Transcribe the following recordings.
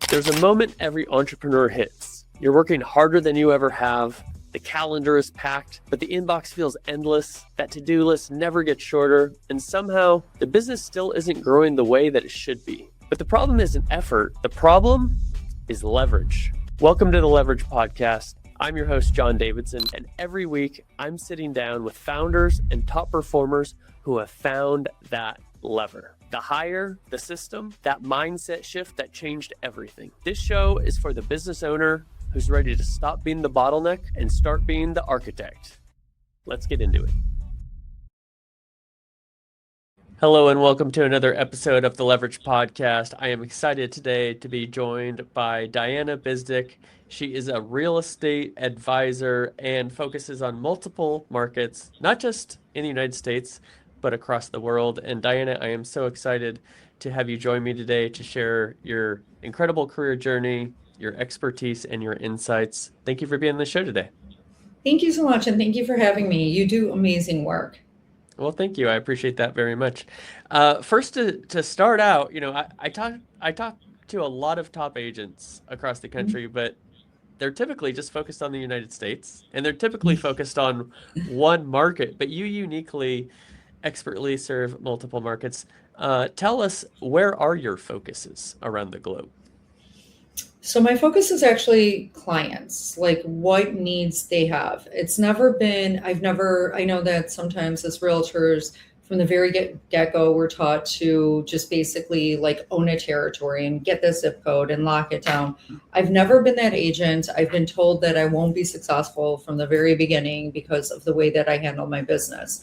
There's a moment every entrepreneur hits. You're working harder than you ever have. The calendar is packed, but the inbox feels endless. That to-do list never gets shorter, and somehow the business still isn't growing the way that it should be. But the problem isn't effort. The problem is leverage. Welcome to the Leverage Podcast. I'm your host, John Davidson, and every week I'm sitting down with founders and top performers who have found that lever. The hire, the system, that mindset shift that changed everything. This show is for the business owner who's ready to stop being the bottleneck and start being the architect. Let's get into it. Hello and welcome to another episode of the Leverage Podcast. I am excited today to be joined by Diana Bizdik. She is a real estate advisor and focuses on multiple markets, not just in the United States, but across the world. And Diana, I am so excited to have you join me today to share your incredible career journey, your expertise, and your insights. Thank you for being on the show today. Thank you so much, and thank you for having me. You do amazing work. Well, thank you. I appreciate that very much. First, to start out, I talk to a lot of top agents across the country, but they're typically just focused on the United States, and they're typically focused on one market. But you uniquely, expertly serve multiple markets. Tell us, where are your focuses around the globe? So my focus is actually clients, like what needs they have. It's never been, I know that sometimes as realtors from the very get-go, we're taught to just basically like own a territory and get the zip code and lock it down. I've never been that agent. I've been told that I won't be successful from the very beginning because of the way that I handle my business.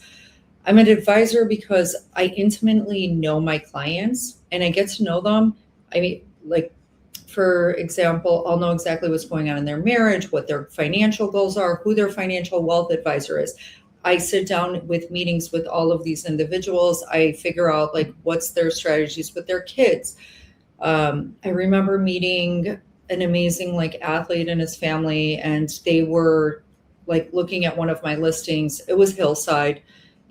I'm an advisor because I intimately know my clients and I get to know them. I mean, like, for example, I'll know exactly what's going on in their marriage, what their financial goals are, who their financial wealth advisor is. I sit down with meetings with all of these individuals. I figure out like what's their strategies with their kids. I remember meeting an amazing like athlete and his family, and they were like looking at one of my listings. It was Hillside.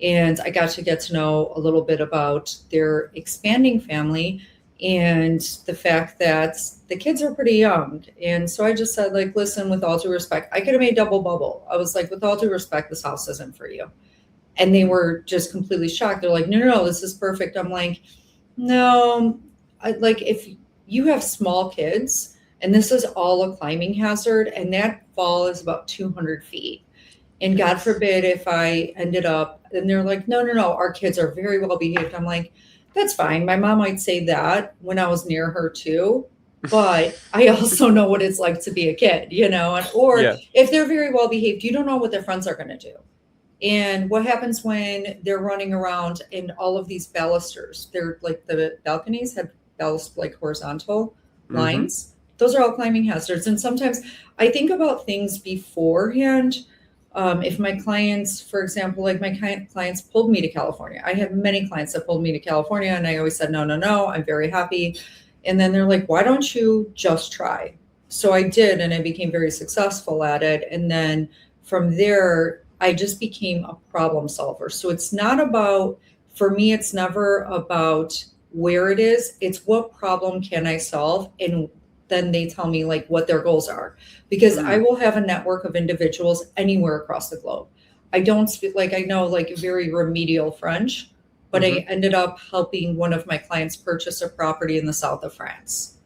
And I got to know a little bit about their expanding family and the fact that the kids are pretty young. And so I just said, like, listen, with all due respect, I could have made double bubble. I was like, with all due respect, this house isn't for you. And they were just completely shocked. They're like, no, this is perfect. I'm like, no, if you have small kids and this is all a climbing hazard and that fall is about 200 feet. And God forbid if I ended up, and they're like, no, our kids are very well behaved. I'm like, that's fine. My mom might say that when I was near her too, but I also know what it's like to be a kid, if they're very well behaved, you don't know what their friends are going to do. And what happens when they're running around in all of these balusters? They're like the balconies have ballast, like horizontal lines. Those are all climbing hazards. And sometimes I think about things beforehand. If my clients, for example, like my clients pulled me to California. I have many clients that pulled me to California and I always said, no, I'm very happy. And then they're like, why don't you just try? So I did, and I became very successful at it. And then from there, I just became a problem solver. So it's not about, for me, it's never about where it is. It's what problem can I solve? And then they tell me like what their goals are, because I will have a network of individuals anywhere across the globe. I don't speak, like I know like very remedial French, but I ended up helping one of my clients purchase a property in the south of France.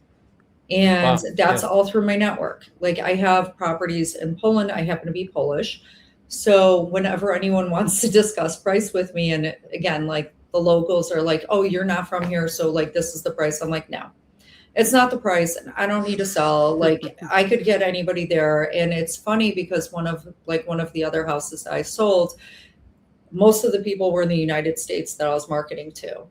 And that's all through my network. Like I have properties in Poland. I happen to be Polish. So whenever anyone wants to discuss price with me, and again, like the locals are like, oh, you're not from here, so like this is the price. I'm like, no. It's not the price. I don't need to sell. Like I could get anybody there. And it's funny because one of the other houses that I sold, most of the people were in the United States that I was marketing to.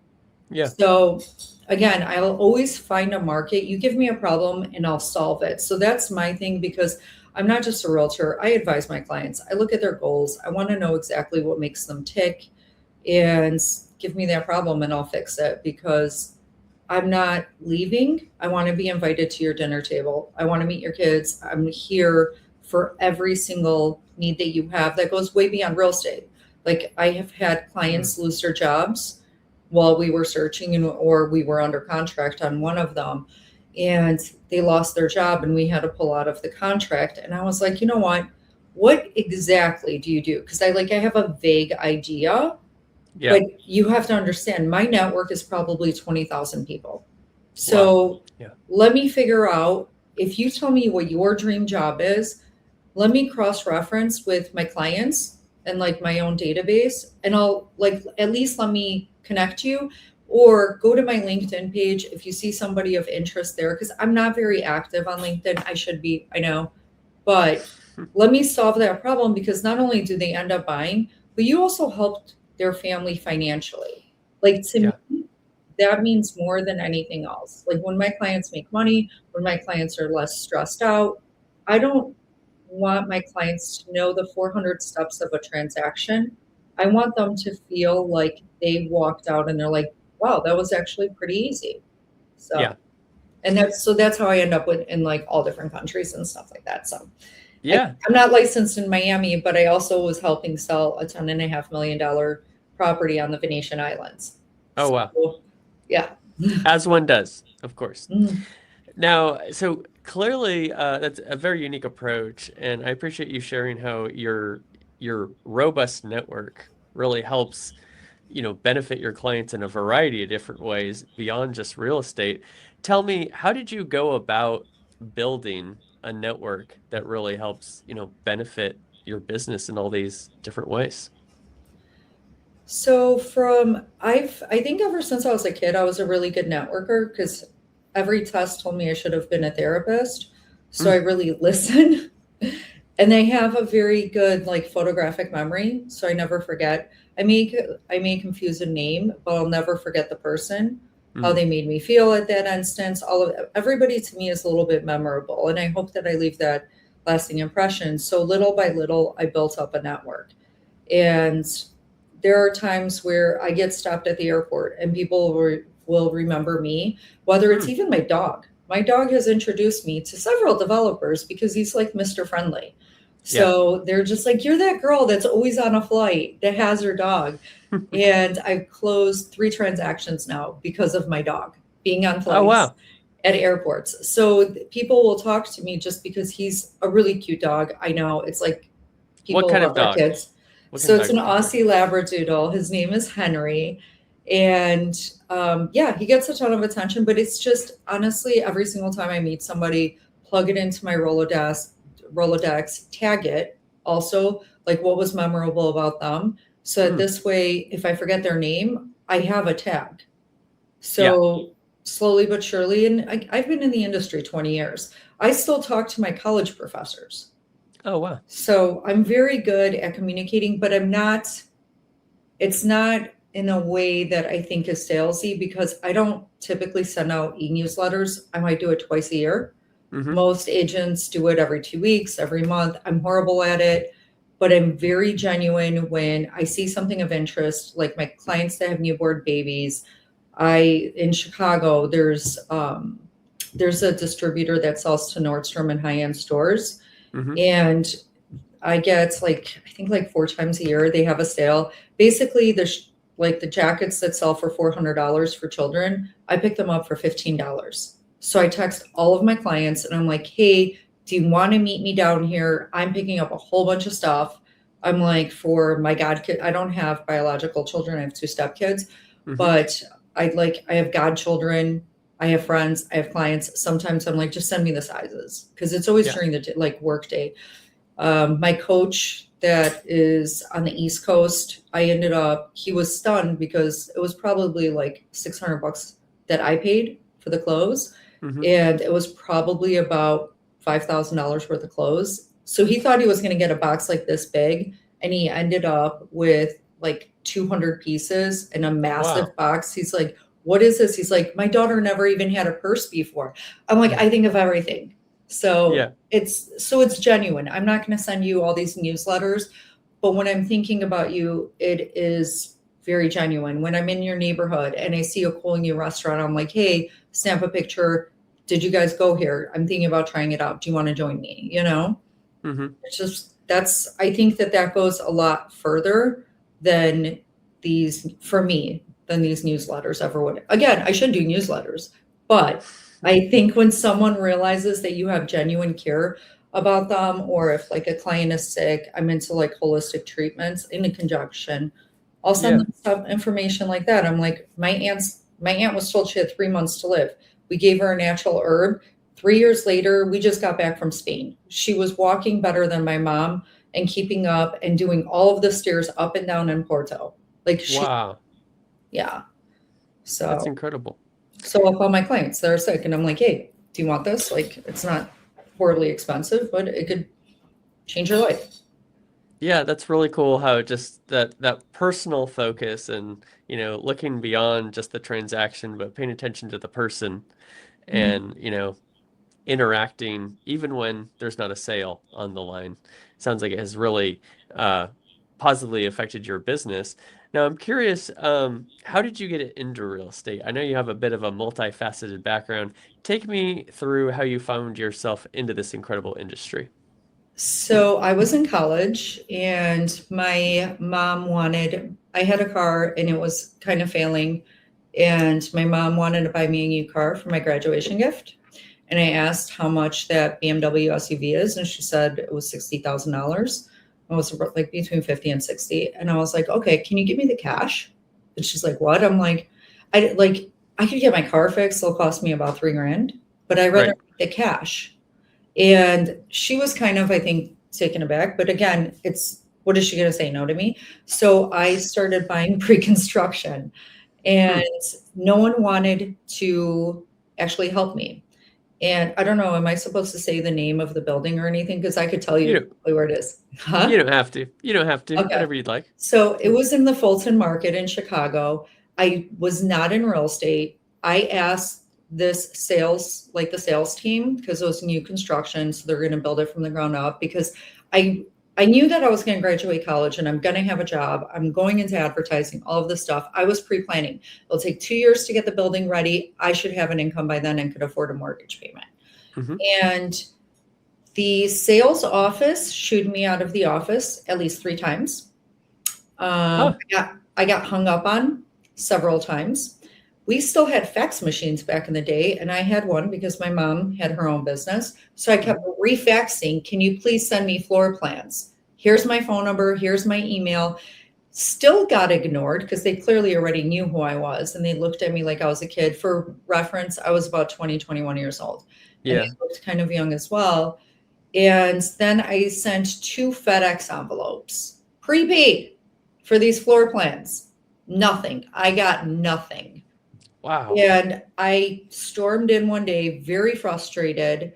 Yeah. So again, I'll always find a market. You give me a problem and I'll solve it. So that's my thing, because I'm not just a realtor. I advise my clients. I look at their goals. I want to know exactly what makes them tick, and give me that problem and I'll fix it, because I'm not leaving. I want to be invited to your dinner table. I want to meet your kids. I'm here for every single need that you have that goes way beyond real estate. Like I have had clients lose their jobs while we were searching or we were under contract on one of them. And they lost their job and we had to pull out of the contract. And I was like, you know what exactly do you do? Because I have a vague idea, Yeah. but you have to understand my network is probably 20,000 people. Wow. So Yeah. let me figure out, if you tell me what your dream job is, let me cross-reference with my clients and like my own database, and I'll like at least let me connect you, or go to my LinkedIn page if you see somebody of interest there, because I'm not very active on LinkedIn. I should be, I know, but let me solve that problem, because not only do they end up buying, but you also helped their family financially. Like, to Yeah. me, that means more than anything else. Like, when my clients make money, when my clients are less stressed out, I don't want my clients to know the 400 steps of a transaction. I want them to feel like they walked out and they're like, wow, that was actually pretty easy. So, Yeah. and that's how I end up with in like all different countries and stuff like that. So Yeah. I'm not licensed in Miami, but I also was helping sell a $10.5 million property on the Venetian Islands. Oh, wow. So, yeah. As one does, of course. Mm. Now, so clearly, that's a very unique approach, and I appreciate you sharing how your robust network really helps, benefit your clients in a variety of different ways beyond just real estate. Tell me, how did you go about building a network that really helps, benefit your business in all these different ways? So I think ever since I was a kid, I was a really good networker, because every test told me I should have been a therapist. So I Mm, really listen. And I have a very good like photographic memory, so I never forget. I may confuse a name, but I'll never forget the person, how mm, they made me feel at that instance. All of everybody to me is a little bit memorable, and I hope that I leave that lasting impression. So little by little, I built up a network. And there are times where I get stopped at the airport and people will remember me, whether it's mm. even my dog. My dog has introduced me to several developers because he's like Mr. Friendly. Yeah. So they're just like, you're that girl that's always on a flight that has her dog. And I've closed 3 transactions now because of my dog being on Oh, flights wow. at airports. So people will talk to me just because he's a really cute dog. I know it's like What people kind of love their dog? kids. What kind So of it's dog are an we talking about? Aussie Labradoodle. His name is Henry. And yeah, he gets a ton of attention, but it's just honestly, every single time I meet somebody, plug it into my Rolodex, tag it also, like what was memorable about them. So that Mm, this way, if I forget their name, I have a tag. yeah. So slowly but surely, and I've been in the industry 20 years, I still talk to my college professors. Oh, wow. So I'm very good at communicating, but it's not in a way that I think is salesy, because I don't typically send out e-newsletters. I might do it twice a year. Hmm. Most agents do it every 2 weeks, every month. I'm horrible at it, but I'm very genuine when I see something of interest, like my clients that have newborn babies. In Chicago, there's a distributor that sells to Nordstrom and high-end stores, Hmm. and I get like, I think like 4 times a year they have a sale. Basically, like the jackets that sell for $400 for children, I pick them up for $15. So I text all of my clients and I'm like, hey, do you want to meet me down here? I'm picking up a whole bunch of stuff. I'm like, for my godkid, I don't have biological children. I have 2 stepkids, Hmm. but I have godchildren. I have friends. I have clients. Sometimes I'm like, just send me the sizes, because it's always Yeah. during the like work day. My coach that is on the East Coast, he was stunned because it was probably like $600 that I paid for the clothes. Hmm. And it was probably about $5,000 worth of clothes. So he thought he was going to get a box like this big. And he ended up with like 200 pieces in a Wow. massive box. He's like, what is this? He's like, my daughter never even had a purse before. I'm like, I think of everything. So Yeah. it's genuine. I'm not going to send you all these newsletters, but when I'm thinking about you, it is very genuine. When I'm in your neighborhood and I see a cool new restaurant, I'm like, hey, snap a picture. Did you guys go here? I'm thinking about trying it out. Do you want to join me? Hmm. It's just, I think that goes a lot further than for me, than these newsletters ever would. Again, I should do newsletters, but I think when someone realizes that you have genuine care about them, or if like a client is sick, I'm into like holistic treatments in conjunction. I'll send Yeah. them stuff, information like that. I'm like, my aunt was told she had 3 months to live. We gave her a natural herb. 3 years later, we just got back from Spain. She was walking better than my mom and keeping up and doing all of the stairs up and down in Porto. Like Wow. yeah. That's So incredible. so I'll call my clients that are sick and I'm like, hey, do you want this? Like, it's not horribly expensive, but it could change your life. Yeah, that's really cool how just that personal focus and, looking beyond just the transaction, but paying attention to the person Mhm. and, interacting even when there's not a sale on the line. Sounds like it has really uh, positively affected your business. Now, I'm curious, how did you get into real estate? I know you have a bit of a multifaceted background. Take me through how you found yourself into this incredible industry. So I was in college and my mom wanted, I had a car and it was kind of failing. And my mom wanted to buy me a new car for my graduation gift. And I asked how much that BMW SUV is. And she said it was $60,000. It was like between 50 and 60. And I was like, okay, can you give me the cash? And she's like, what? I'm like, I could get my car fixed. It'll cost me about 3 grand, but I'd rather Right. the cash. And she was kind of, I think, taken aback. But again, it's what is she going to say no to me? So I started buying pre-construction and Hmm. no one wanted to actually help me. And I don't know, am I supposed to say the name of the building or anything? Because I could tell you You don't, exactly where it is. you Huh? don't have to. You don't have to. Okay. Whatever you'd like. So it was in the Fulton Market in Chicago. I was not in real estate. I asked this sales, like the sales team, because it was new construction, so they're going to build it from the ground up. Because I I knew that I was going to graduate college and I'm going to have a job. I'm going into advertising, all of this stuff. I was pre-planning. It'll take 2 years to get the building ready. I should have an income by then and could afford a mortgage payment. Hmm. And the sales office shooed me out of the office at least 3 times. Huh. I got hung up on several times. We still had fax machines back in the day, and I had one because my mom had her own business. So I kept Hmm. refaxing. Can you please send me floor plans? Here's my phone number. Here's my email. Still got ignored because they clearly already knew who I was. And they looked at me like I was a kid. For reference, I was about 20, 21 years old. And they Yeah. looked kind of young as well. And then I sent 2 FedEx envelopes, prepaid, for these floor plans. Nothing. I got nothing. Wow. And I stormed in one day, very frustrated.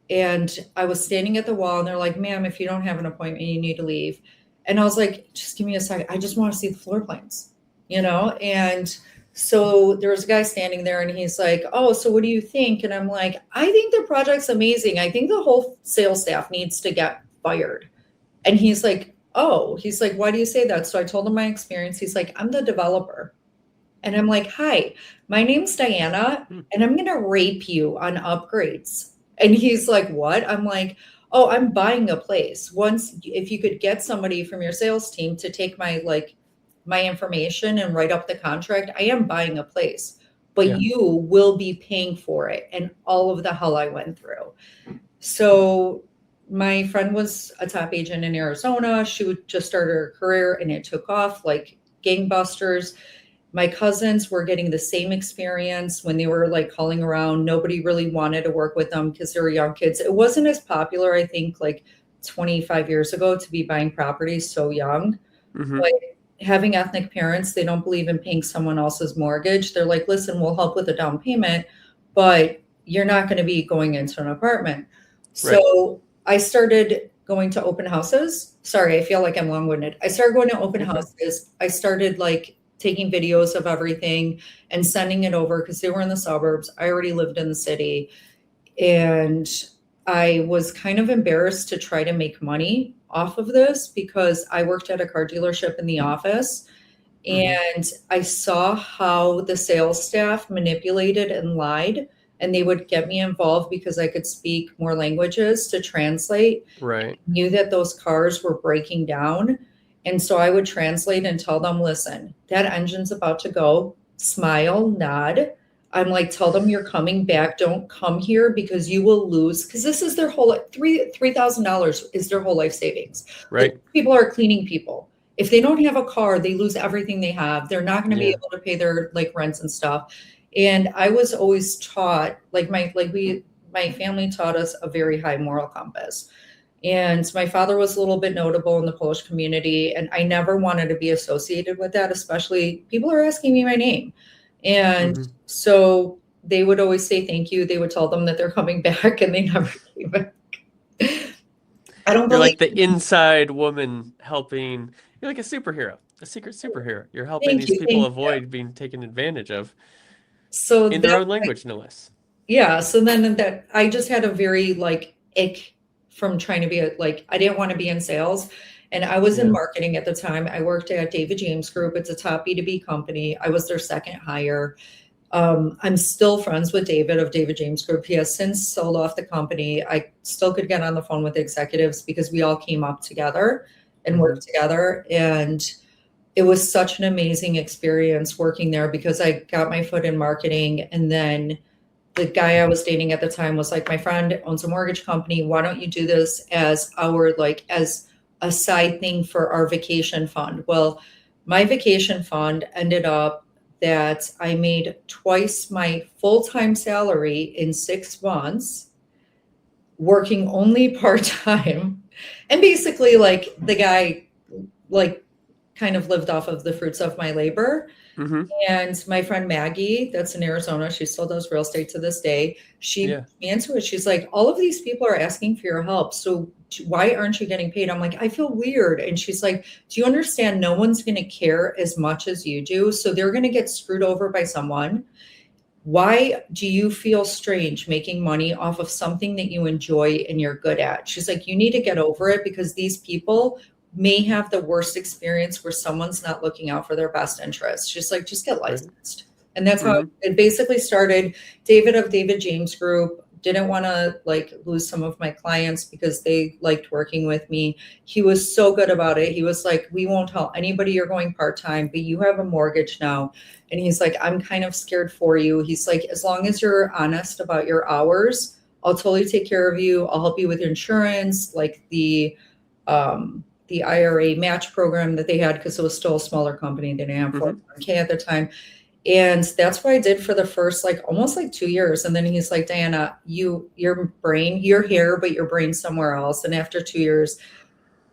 And I was standing at the wall, and they're like, ma'am, if you don't have an appointment, you need to leave. And I was like, just give me a second. I just want to see the floor plans, you know? And so there was a guy standing there, and he's like, oh, so what do you think? And I'm like, I think the project's amazing. I think the whole sales staff needs to get fired. And he's like, oh, he's like, why do you say that? So I told him my experience. He's like, I'm the developer. And I'm like, hi, my name's Diana, Hmm. and I'm going to rape you on upgrades. And he's like, what? I'm like, oh, I'm buying a place. Once, if you could get somebody from your sales team to take my information and write up the contract, I am buying a place, but Yeah. you will be paying for it and all of the hell I went through. So my friend was a top agent in Arizona. She would just start her career and it took off like gangbusters. My cousins were getting the same experience when they were like calling around. Nobody really wanted to work with them because they were young kids. It wasn't as popular, I think, like 25 years ago to be buying properties so young. Hmm. But having ethnic parents, they don't believe in paying someone else's mortgage. They're like, listen, we'll help with a down payment, but you're not going to be going into an apartment. Right. So I started going to open houses. Sorry, I feel like I'm long winded. I started going to open You're fine. houses. I started like taking videos of everything and sending it over because they were in the suburbs. I already lived in the city. And I was kind of embarrassed to try to make money off of this because I worked at a car dealership in the office Hmm. and I saw how the sales staff manipulated and lied. And they would get me involved because I could speak more languages to translate. Right. Knew that those cars were breaking down. And so I would translate and tell them, listen, that engine's about to go, smile, nod. I'm like, tell them you're coming back. Don't come here because you will lose. Because this is their whole $3,000 is their whole life savings. Right. Like, people are cleaning people. If they don't have a car, they lose everything they have. They're not going to be Yeah. able to pay their like rents and stuff. And I was always taught, like my family taught us a very high moral compass. And my father was a little bit notable in the Polish community, and I never wanted to be associated with that, especially people are asking me my name. And Hmm. so they would always say thank you. They would tell them that they're coming back, and they never came back. I don't You're believe like the inside woman helping. You're like a superhero, a secret superhero. You're helping thank these you, people thank you. avoid being taken advantage of So in their that own language, no less. yeah, so then that I just had a very like ick from trying to be like I didn't want to be in sales. And I was in Yeah. marketing at the time. I worked at David James Group. It's a top B2B company. I was their second hire. I'm still friends with David of David James Group. He has since sold off the company. I still could get on the phone with executives because we all came up together and Hmm. worked together. And it was such an amazing experience working there because I got my foot in marketing. And then the guy I was dating at the time was like, my friend owns a mortgage company. Why don't you do this as our, like, as a side thing for our vacation fund? Well, my vacation fund ended up that I made twice my full-time salary in 6 months, working only part-time. And basically, like, the guy, like, kind of lived off of the fruits of my labor. Hmm. And my friend Maggie, that's in Arizona, she still does real estate to this day. She Yeah. put me into it. She's like, all of these people are asking for your help. So why aren't you getting paid? I'm like, I feel weird. And she's like, do you understand? No one's going to care as much as you do. So they're going to get screwed over by someone. Why do you feel strange making money off of something that you enjoy and you're good at? She's like, you need to get over it because these people may have the worst experience where someone's not looking out for their best interests. She's like, just get Right. licensed. And that's how Hmm. it basically started. David of David James Group didn't want to like lose some of my clients because they liked working with me. He was so good about it. He was like, we won't tell anybody you're going part-time, but you have a mortgage now. And he's like, I'm kind of scared for you. He's like, as long as you're honest about your hours, I'll totally take care of you. I'll help you with insurance, like the IRA match program that they had because it was still a smaller company. They didn't have Hmm. 401k at the time. And that's what I did for the first like almost like 2 years. And then he's like, Diana, your brain, you're here, but your brain's somewhere else. And after 2 years,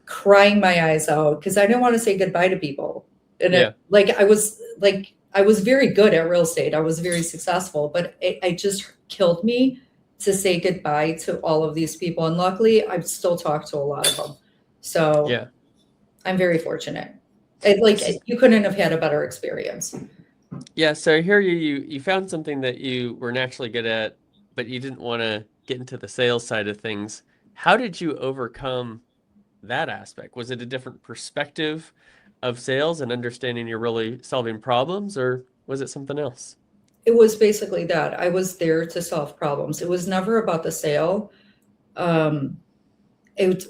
crying my eyes out because I didn't want to say goodbye to people. And it, Yeah. like I was very good at real estate. I was very successful, but it just killed me to say goodbye to all of these people. And luckily, I've still talked to a lot of them. So Yeah. I'm very fortunate. It, like S- you couldn't have had a better experience. Yeah. So here you found something that you were naturally good at, but you didn't want to get into the sales side of things. How did you overcome that aspect? Was it a different perspective of sales and understanding you're really solving problems, or was it something else? It was basically that I was there to solve problems. It was never about the sale. Um,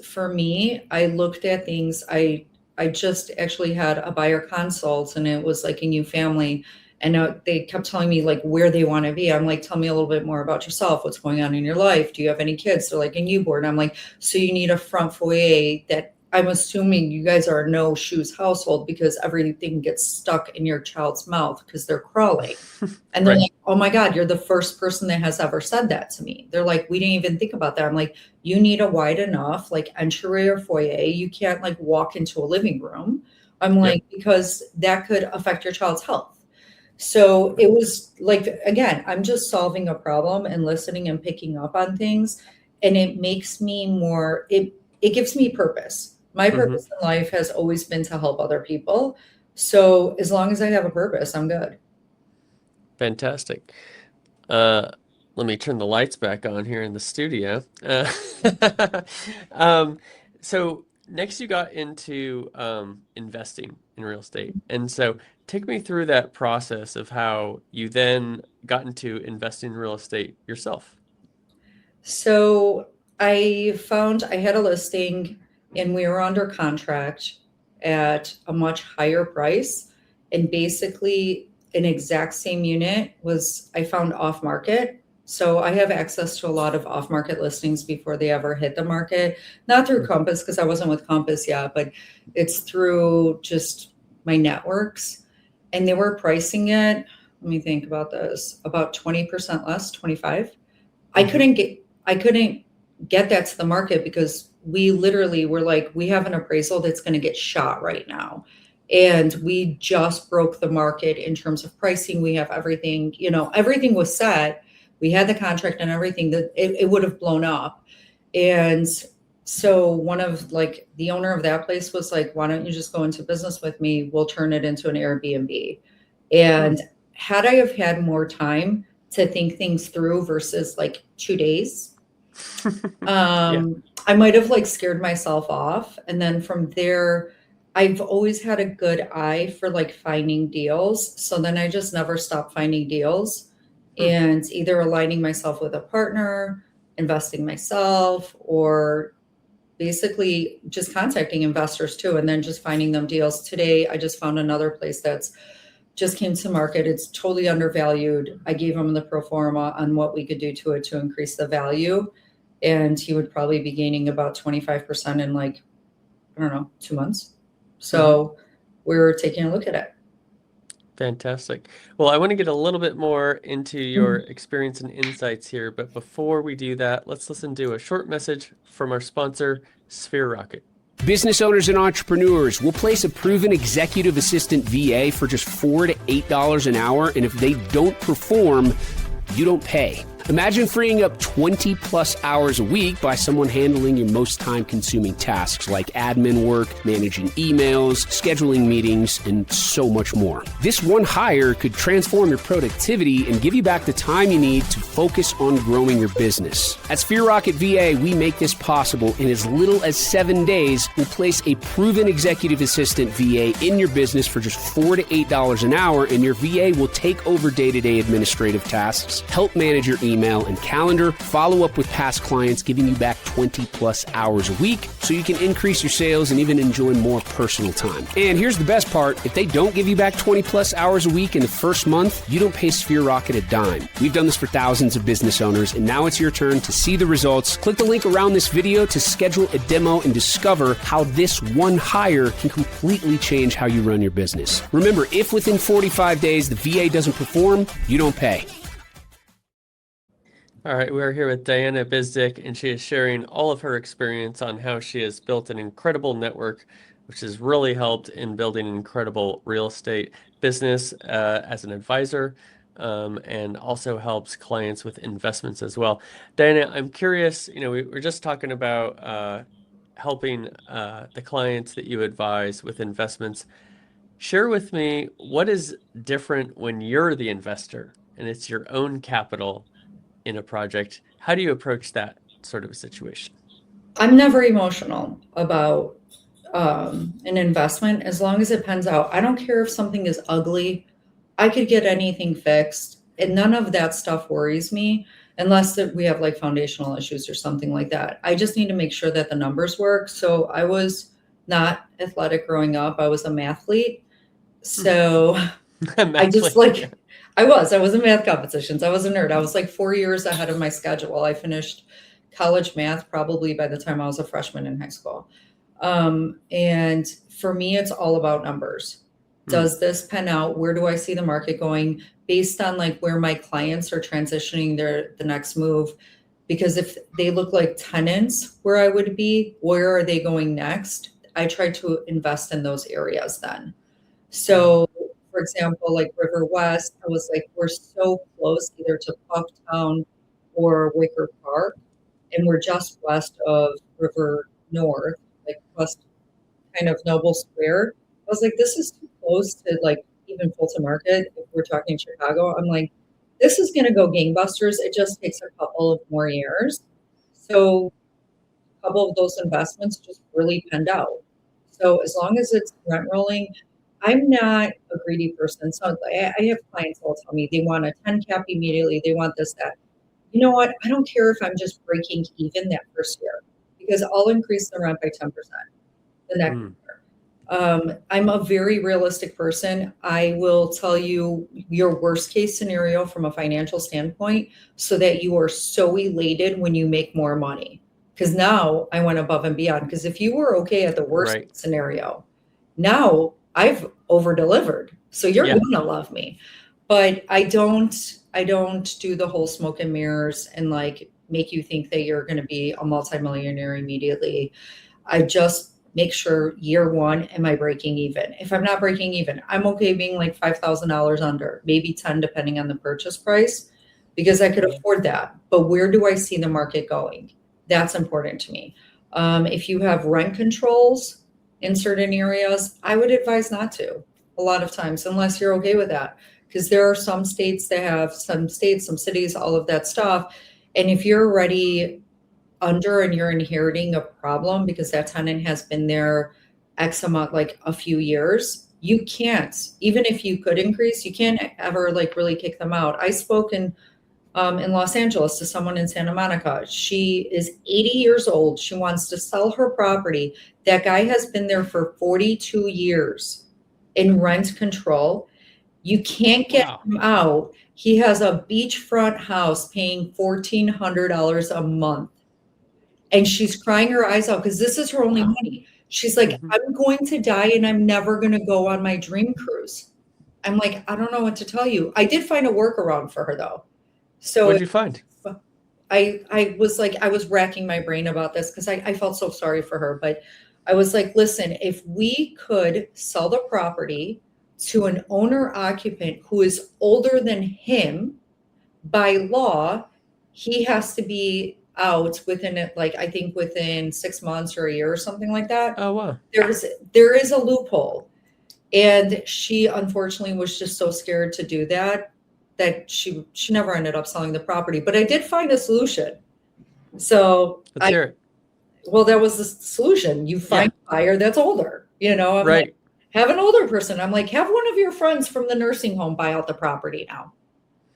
for me, I looked at things. I just actually had a buyer consult, and it was like a new family, and they kept telling me like where they want to be. I'm like, tell me a little bit more about yourself. What's going on in your life? Do you have any kids? They're like a newborn. I'm like, so you need a front foyer that. I'm assuming you guys are a no shoes household because everything gets stuck in your child's mouth because they're crawling. And they're Right. like, oh my God, you're the first person that has ever said that to me. They're like, we didn't even think about that. I'm like, you need a wide enough like entry or foyer. You can't like walk into a living room. I'm Yep. like, because that could affect your child's health. So Right. it was like, again, I'm just solving a problem and listening and picking up on things. And it makes me more, it gives me purpose. My Hmm. purpose in life has always been to help other people. So as long as I have a purpose, I'm good. Fantastic. Uh, Let me turn the lights back on here in the studio. Um, so next you got into investing in real estate. And so take me through that process of how you then got into investing in real estate yourself. So I found I had a listing and we were under contract at a much higher price. And basically, an exact same unit was I found off market. So I have access to a lot of off market listings before they ever hit the market, not through Compass because I wasn't with Compass yet, but it's through just my networks. And they were pricing it, let me think about this, about 20% less, 25. I couldn't get that to the market because we literally were like, we have an appraisal that's going to get shot right now. And we just broke the market in terms of pricing. We have everything, everything was set. We had the contract and everything that it would have blown up. And so one of like the owner of that place was like, why don't you just go into business with me? We'll turn it into an Airbnb. And had I have had more time to think things through versus like 2 days, I might have like scared myself off. And then from there, I've always had a good eye for like finding deals. So then I just never stopped finding deals and either aligning myself with a partner, investing myself, or basically just contacting investors too, and then just finding them deals. Today, I just found another place that's just came to market. It's totally undervalued. I gave him the pro forma on what we could do to it to increase the value. And he would probably be gaining about 25% in like, I don't know, 2 months. So we're taking a look at it. Fantastic. Well, I want to get a little bit more into your experience and insights here, but before we do that, let's listen to a short message from our sponsor, Sphere Rocket. Business owners and entrepreneurs will place a proven executive assistant VA for just $4 to $8 an hour, and if they don't perform, you don't pay. Imagine freeing up 20 plus hours a week by someone handling your most time-consuming tasks like admin work, managing emails, scheduling meetings, and so much more. This one hire could transform your productivity and give you back the time you need to focus on growing your business. At Sphere Rocket VA, we make this possible in as little as 7 days. We'll place a proven executive assistant VA in your business for just $4 to $8 an hour, and your VA will take over day-to-day administrative tasks, help manage your email and calendar, follow up with past clients, giving you back 20 plus hours a week so you can increase your sales and even enjoy more personal time. And here's the best part. If they don't give you back 20 plus hours a week in the first month, you don't pay Sphere Rocket a dime. We've done this for thousands of business owners, and now it's your turn to see the results. Click the link around this video to schedule a demo and discover how this one hire can completely change how you run your business. Remember, if within 45 days the VA doesn't perform, you don't pay. All right, we are here with Diana Bizdik, and she is sharing all of her experience on how she has built an incredible network, which has really helped in building an incredible real estate business as an advisor, and also helps clients with investments as well. Diana, I'm curious, we're just talking about helping the clients that you advise with investments. Share with me what is different when you're the investor and it's your own capital in a project. How do you approach that sort of a situation? I'm never emotional about an investment as long as it pans out. I don't care if something is ugly. I could get anything fixed, and none of that stuff worries me unless that we have like foundational issues or something like that. I just need to make sure that the numbers work. So I was not athletic growing up. I was a mathlete. So I just like, I was in math competitions. I was a nerd. I was like 4 years ahead of my schedule. I finished college math probably by the time I was a freshman in high school. And for me, it's all about numbers. Does this pan out? Where do I see the market going based on like where my clients are transitioning the next move? Because if they look like tenants where I would be, where are they going next? I try to invest in those areas then. So for example, like River West, I was like, we're so close either to Pufftown or Wicker Park, and we're just west of River North, like west kind of Noble Square. I was like, this is too close to like even Fulton Market. If we're talking Chicago, I'm like, this is going to go gangbusters. It just takes a couple of more years. So a couple of those investments just really panned out. So as long as it's rent rolling, I'm not a greedy person. So I have clients who will tell me they want a 10 cap immediately. They want this, that. You know what? I don't care if I'm just breaking even that first year because I'll increase the rent by 10% the next year. I'm a very realistic person. I will tell you your worst case scenario from a financial standpoint so that you are so elated when you make more money. Because now I went above and beyond. Because if you were okay at the worst Right. scenario, now I've over delivered. So you're Yeah. gonna love me. But I don't do the whole smoke and mirrors and like make you think that you're gonna be a multimillionaire immediately. I just make sure year one, am I breaking even? If I'm not breaking even, I'm okay being like $5,000 under, maybe 10, depending on the purchase price, because I could afford that. But where do I see the market going? That's important to me. If you have rent controls in certain areas, I would advise not to a lot of times, unless you're okay with that. Because there are some states that have some cities, all of that stuff. And if you're already under and you're inheriting a problem because that tenant has been there X amount, like a few years, you can't, even if you could increase, you can't ever like really kick them out. I spoke in Los Angeles to someone in Santa Monica. She is 80 years old. She wants to sell her property. That guy has been there for 42 years in rent control. You can't get him out. He has a beachfront house paying $1,400 a month. And she's crying her eyes out because this is her only money. She's like, I'm going to die and I'm never going to go on my dream cruise. I'm like, I don't know what to tell you. I did find a workaround for her though. So What'd you find? I was like, I was racking my brain about this because I felt so sorry for her. But I was like, listen, if we could sell the property to an owner occupant who is older than him, by law, he has to be out within it, like I think within 6 months or a year or something like that. Oh, wow. There is a loophole. And she unfortunately was just so scared to do that she never ended up selling the property. But I did find a solution. So Let's hear it. Well, that was the solution. You find a buyer that's older, I'm Right. like, have an older person. I'm like, have one of your friends from the nursing home buy out the property now.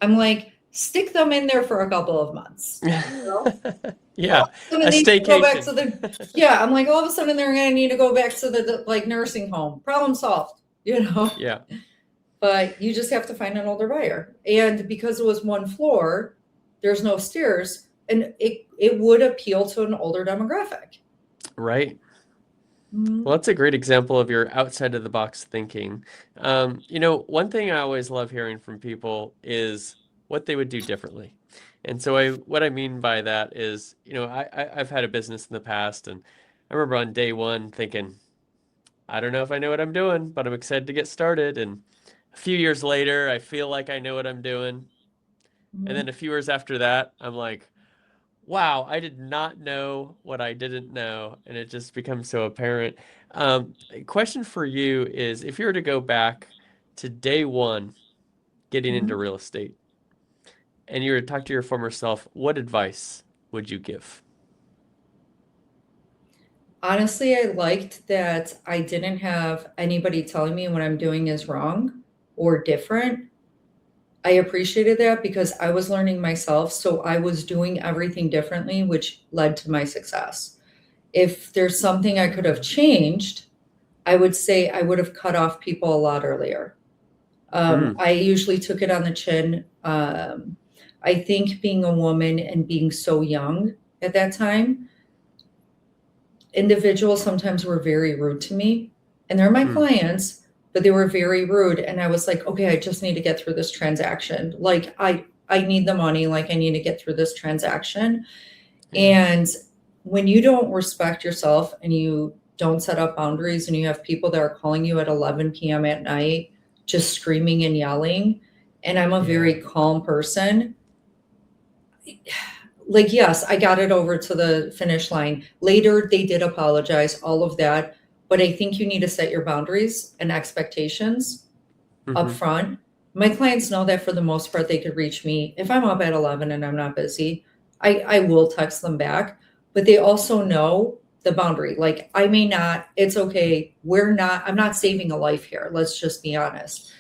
I'm like, stick them in there for a couple of months. Yeah. A staycation. I'm like, all of a sudden they're going to need to go back to the like nursing home. Problem solved, Yeah. But you just have to find an older buyer. And because it was one floor, there's no stairs, and it would appeal to an older demographic. Right. Well, that's a great example of your outside of the box thinking. One thing I always love hearing from people is what they would do differently. And so what I mean by that is, I've had a business in the past, and I remember on day one thinking, I don't know if I know what I'm doing, but I'm excited to get started. And a few years later, I feel like I know what I'm doing. And then a few years after that, I'm like, wow, I did not know what I didn't know. And it just becomes so apparent. A question for you is, if you were to go back to day one, getting into real estate, and you were to talk to your former self, what advice would you give? Honestly, I liked that I didn't have anybody telling me what I'm doing is wrong or different. I appreciated that because I was learning myself. So I was doing everything differently, which led to my success. If there's something I could have changed, I would say I would have cut off people a lot earlier. I usually took it on the chin. I think being a woman and being so young at that time, individuals sometimes were very rude to me, and they're my clients, but they were very rude. And I was like, okay, I just need to get through this transaction. Like I need the money. Like I need to get through this transaction. And when you don't respect yourself and you don't set up boundaries, and you have people that are calling you at 11 p.m. at night, just screaming and yelling, and I'm a very calm person. Like, yes, I got it over to the finish line. Later, they did apologize, all of that. But I think you need to set your boundaries and expectations up front. My clients know that for the most part, they could reach me. If I'm up at 11 and I'm not busy, I will text them back. But they also know the boundary. Like, I may not, it's okay. I'm not saving a life here. Let's just be honest.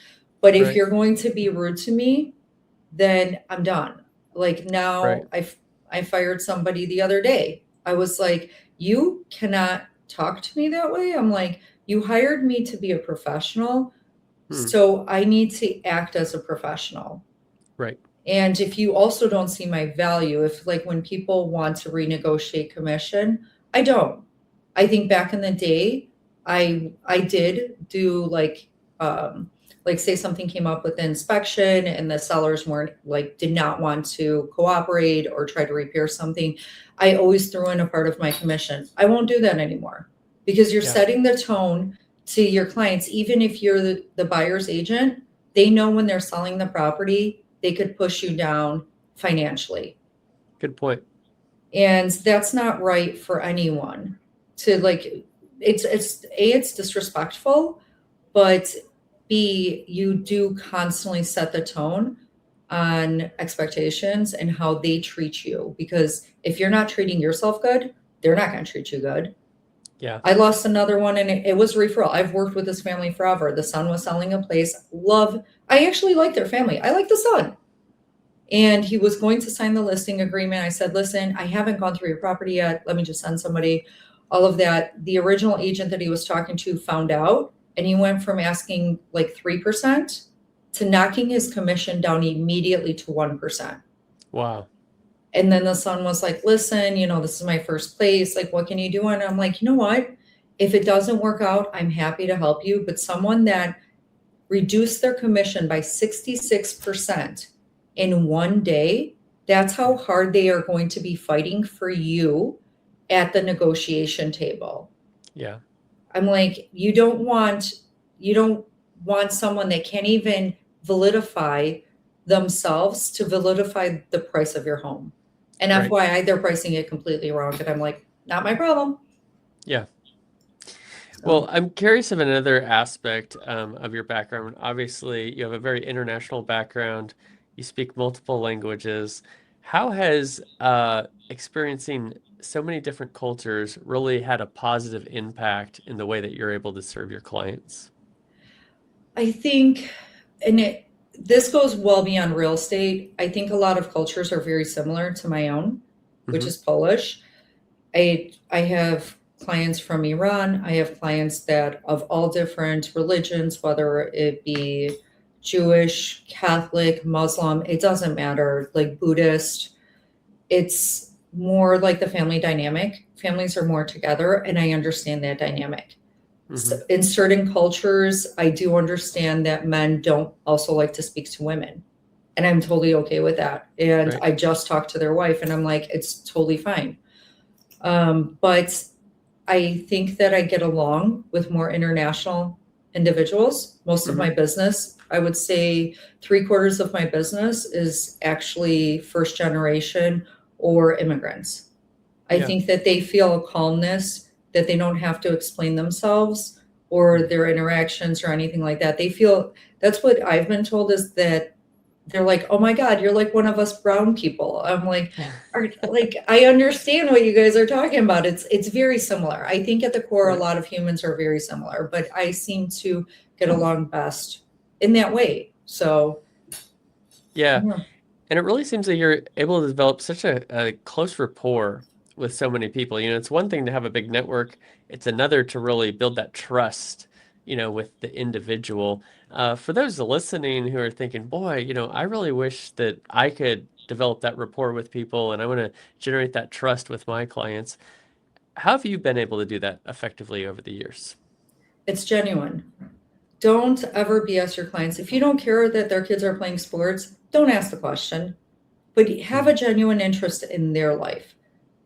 But if you're going to be rude to me, then I'm done. Like now I fired somebody the other day. I was like, you cannot talk to me that way. I'm like, You hired me to be a professional, Hmm. so I need to act as a professional. Right. And if you also don't see my value, if like when people want to renegotiate commission, I don't. I think back in the day, I did do like say something came up with the inspection and the sellers weren't like did not want to cooperate or try to repair something. I always threw in a part of my commission. I won't do that anymore because you're Yeah. setting the tone to your clients. Even if you're the buyer's agent, they know when they're selling the property, they could push you down financially. Good point. And that's not right for anyone to like, it's disrespectful, but B, you do constantly set the tone on expectations and how they treat you. Because if you're not treating yourself good, they're not going to treat you good. Yeah. I lost another one and it was referral. I've worked with this family forever. The son was selling a place. I actually like their family. I like the son. And he was going to sign the listing agreement. I said, listen, I haven't gone through your property yet. Let me just send somebody. All of that. The original agent that he was talking to found out, and he went from asking like 3% to knocking his commission down immediately to 1%. Wow. And then the son was like, listen, this is my first place. Like, what can you do? And I'm like, you know what? If it doesn't work out, I'm happy to help you. But someone that reduced their commission by 66% in one day, that's how hard they are going to be fighting for you at the negotiation table. Yeah. I'm like, you don't want someone that can't even validify themselves to validify the price of your home. And Right. FYI, they're pricing it completely wrong. And I'm like, not my problem. Yeah. Well, I'm curious of another aspect of your background. Obviously, you have a very international background. You speak multiple languages. How has experiencing so many different cultures really had a positive impact in the way that you're able to serve your clients? I think, this goes well beyond real estate. I think a lot of cultures are very similar to my own, which Mhm. is Polish. I have clients from Iran. I have clients that of all different religions, whether it be Jewish, Catholic, Muslim, it doesn't matter, like Buddhist. It's more like the family dynamic. Families are more together, and I understand that dynamic. So Mhm. in certain cultures, I do understand that men don't also like to speak to women. And I'm totally okay with that. And Right. I just talked to their wife and I'm like, it's totally fine. But I think that I get along with more international individuals. Most of Mhm. my business, I would say 3/4 of my business is actually first generation or immigrants. I Yeah. think that they feel a calmness that they don't have to explain themselves or their interactions or anything like that. They feel that's what I've been told is that they're like, "Oh my God, you're like one of us brown people." I'm like, I understand what you guys are talking about. It's very similar. I think at the core, a Right. lot of humans are very similar, but I seem to get along best in that way. So, Yeah. yeah. And it really seems that you're able to develop such a close rapport with so many people. It's one thing to have a big network, it's another to really build that trust, with the individual. For those listening who are thinking, boy, I really wish that I could develop that rapport with people and I want to generate that trust with my clients. How have you been able to do that effectively over the years? It's genuine. Don't ever BS your clients. If you don't care that their kids are playing sports, don't ask the question, but have a Mm, genuine interest in their life,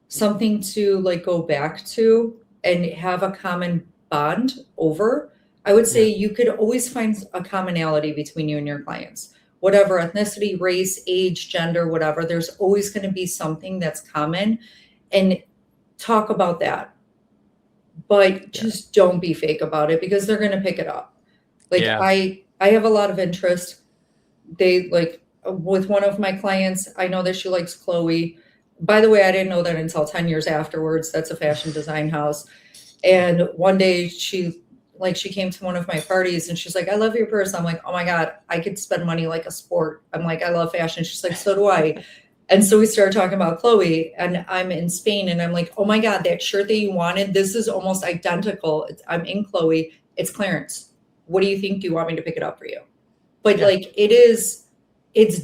something to like go back to and have a common bond over. I would say yeah, you could always find a commonality between you and your clients. Whatever ethnicity, race, age, gender, whatever, there's always going to be something that's common and talk about that. But yeah, just don't be fake about it because they're going to pick it up. Like yeah. I have a lot of interest. They like with one of my clients, I know that she likes Chloe. By the way, I didn't know that until 10 years afterwards. That's a fashion design house. And one day she came to one of my parties and she's like, I love your purse. I'm like, oh my God, I could spend money like a sport. I'm like, I love fashion. She's like, so do I. And so we started talking about Chloe, and I'm in Spain, and I'm like, oh my God, that shirt that you wanted, this is almost identical. I'm in Chloe. It's clearance. What do you think? Do you want me to pick it up for you? But like, it's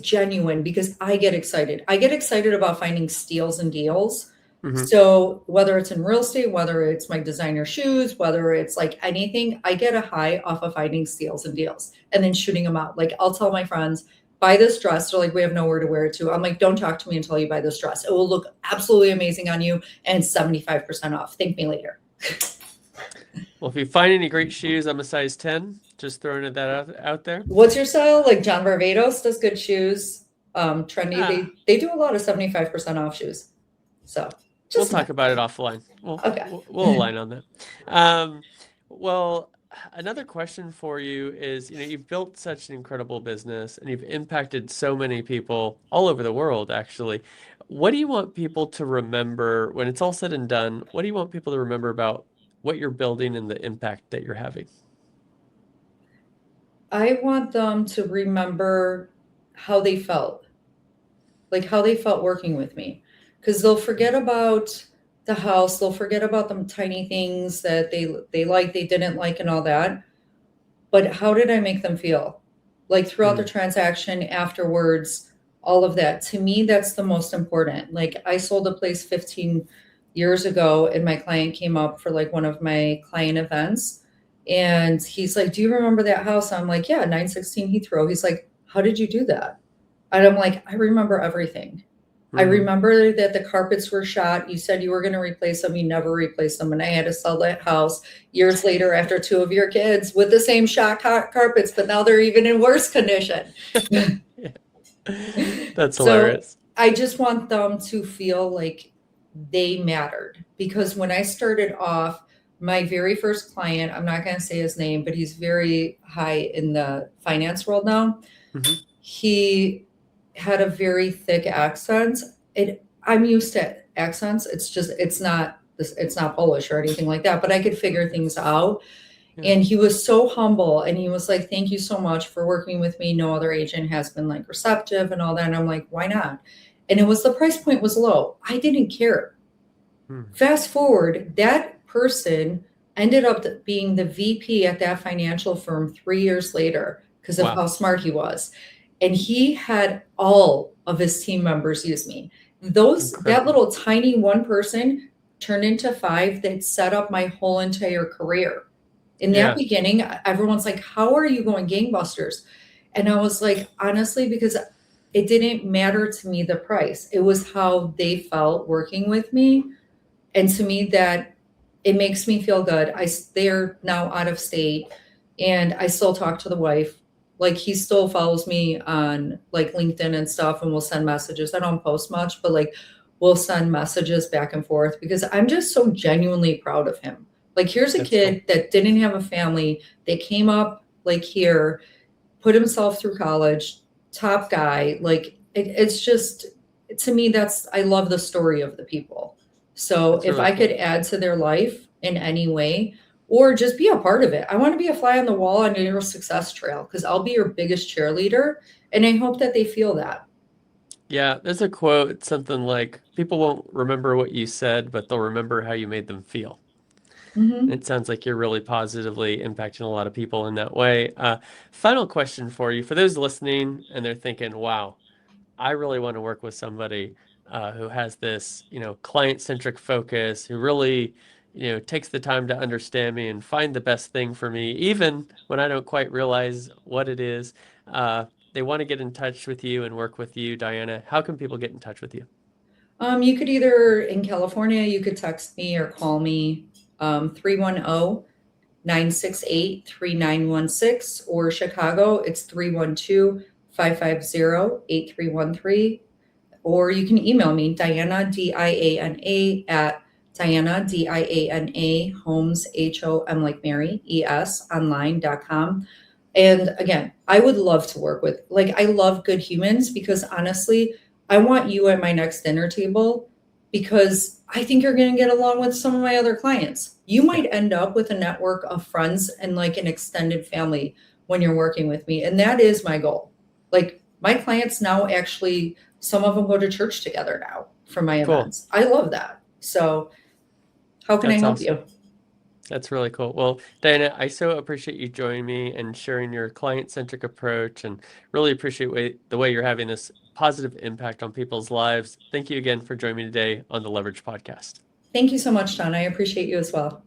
genuine because I get excited. I get excited about finding steals and deals. So whether it's in real estate, whether it's my designer shoes, whether it's like anything, I get a high off of finding steals and deals and then shooting them out. Like I'll tell my friends, buy this dress. They're like, we have nowhere to wear it to. I'm like, don't talk to me until you buy this dress. It will look absolutely amazing on you and 75% off. Thank me later. Well, if you find any great shoes, I'm a size 10. Just throwing that out there. What's your style? Like John Barbados does good shoes. Trendy. They do a lot of 75% off shoes. So we'll talk about it offline. We'll align on that. Well, another question for you is, you've built such an incredible business and you've impacted so many people all over the world, actually. What do you want people to remember when it's all said and done? What do you want people to remember about what you're building and the impact that you're having? I want them to remember how they felt, like how they felt working with me, because they'll forget about the house. They'll forget about the tiny things that they like, they didn't like and all that. But how did I make them feel? Like throughout the transaction, afterwards, all of that. To me, that's the most important. Like I sold a place 15 years ago and my client came up for like one of my client events. And he's like, do you remember that house? I'm like, yeah, 916 Heathrow. He's like, how did you do that? And I'm like, I remember everything. I remember that the carpets were shot. You said you were going to replace them. You never replaced them. And I had to sell that house years later after 2 of your kids with the same shot carpets, but now they're even in worse condition. That's hilarious. So I just want them to feel like they mattered, because when I started off, my very first client, I'm not going to say his name, but he's very high in the finance world now. He had a very thick accent. I'm used to accents. It's not Polish or anything like that, but I could figure things out. And he was so humble, and he was like, thank you so much for working with me. No other agent has been like receptive and all that. And I'm like, why not? And the price point was low. I didn't care. Fast forward, that person ended up being the VP at that financial firm 3 years later because of how smart he was. And he had all of his team members use me. That little tiny one person turned into 5 that set up my whole entire career. In that beginning, everyone's like, how are you going gangbusters? And I was like, honestly, because it didn't matter to me the price. It was how they felt working with me. And to me, that it makes me feel good. They're now out of state, and I still talk to the wife. Like he still follows me on like LinkedIn and stuff, and we'll send messages. I don't post much, but like we'll send messages back and forth because I'm just so genuinely proud of him. Like here's a kid that didn't have a family, that came up like here, put himself through college, top guy. Like it's just, to me, I love the story of the people. So if I could add to their life in any way, or just be a part of it, I want to be a fly on the wall on your success trail, because I'll be your biggest cheerleader. And I hope that they feel that. Yeah, there's a quote, something like, people won't remember what you said, but they'll remember how you made them feel. It sounds like you're really positively impacting a lot of people in that way. Final question for you. For those listening and they're thinking, wow, I really want to work with somebody who has this, client-centric focus, who really, takes the time to understand me and find the best thing for me, even when I don't quite realize what it is. They want to get in touch with you and work with you, Diana. How can people get in touch with you? You could either, in California, you could text me or call me, 310-968-3916, or Chicago, it's 312-550-8313. Or you can email me, Diana, Diana, at Diana, Diana, Homes, HOM like Mary, ES, online.com. And again, I would love to work with, I love good humans, because honestly, I want you at my next dinner table, because I think you're going to get along with some of my other clients. You might end up with a network of friends and like an extended family when you're working with me. And that is my goal. Like my clients now actually Some of them go to church together now for my Cool. events. I love that. So how can I That's help awesome. you? That's really cool. Well, Diana, I so appreciate you joining me and sharing your client-centric approach, and really appreciate the way you're having this positive impact on people's lives. Thank you again for joining me today on the Leverage Podcast. Thank you so much, Don. I appreciate you as well.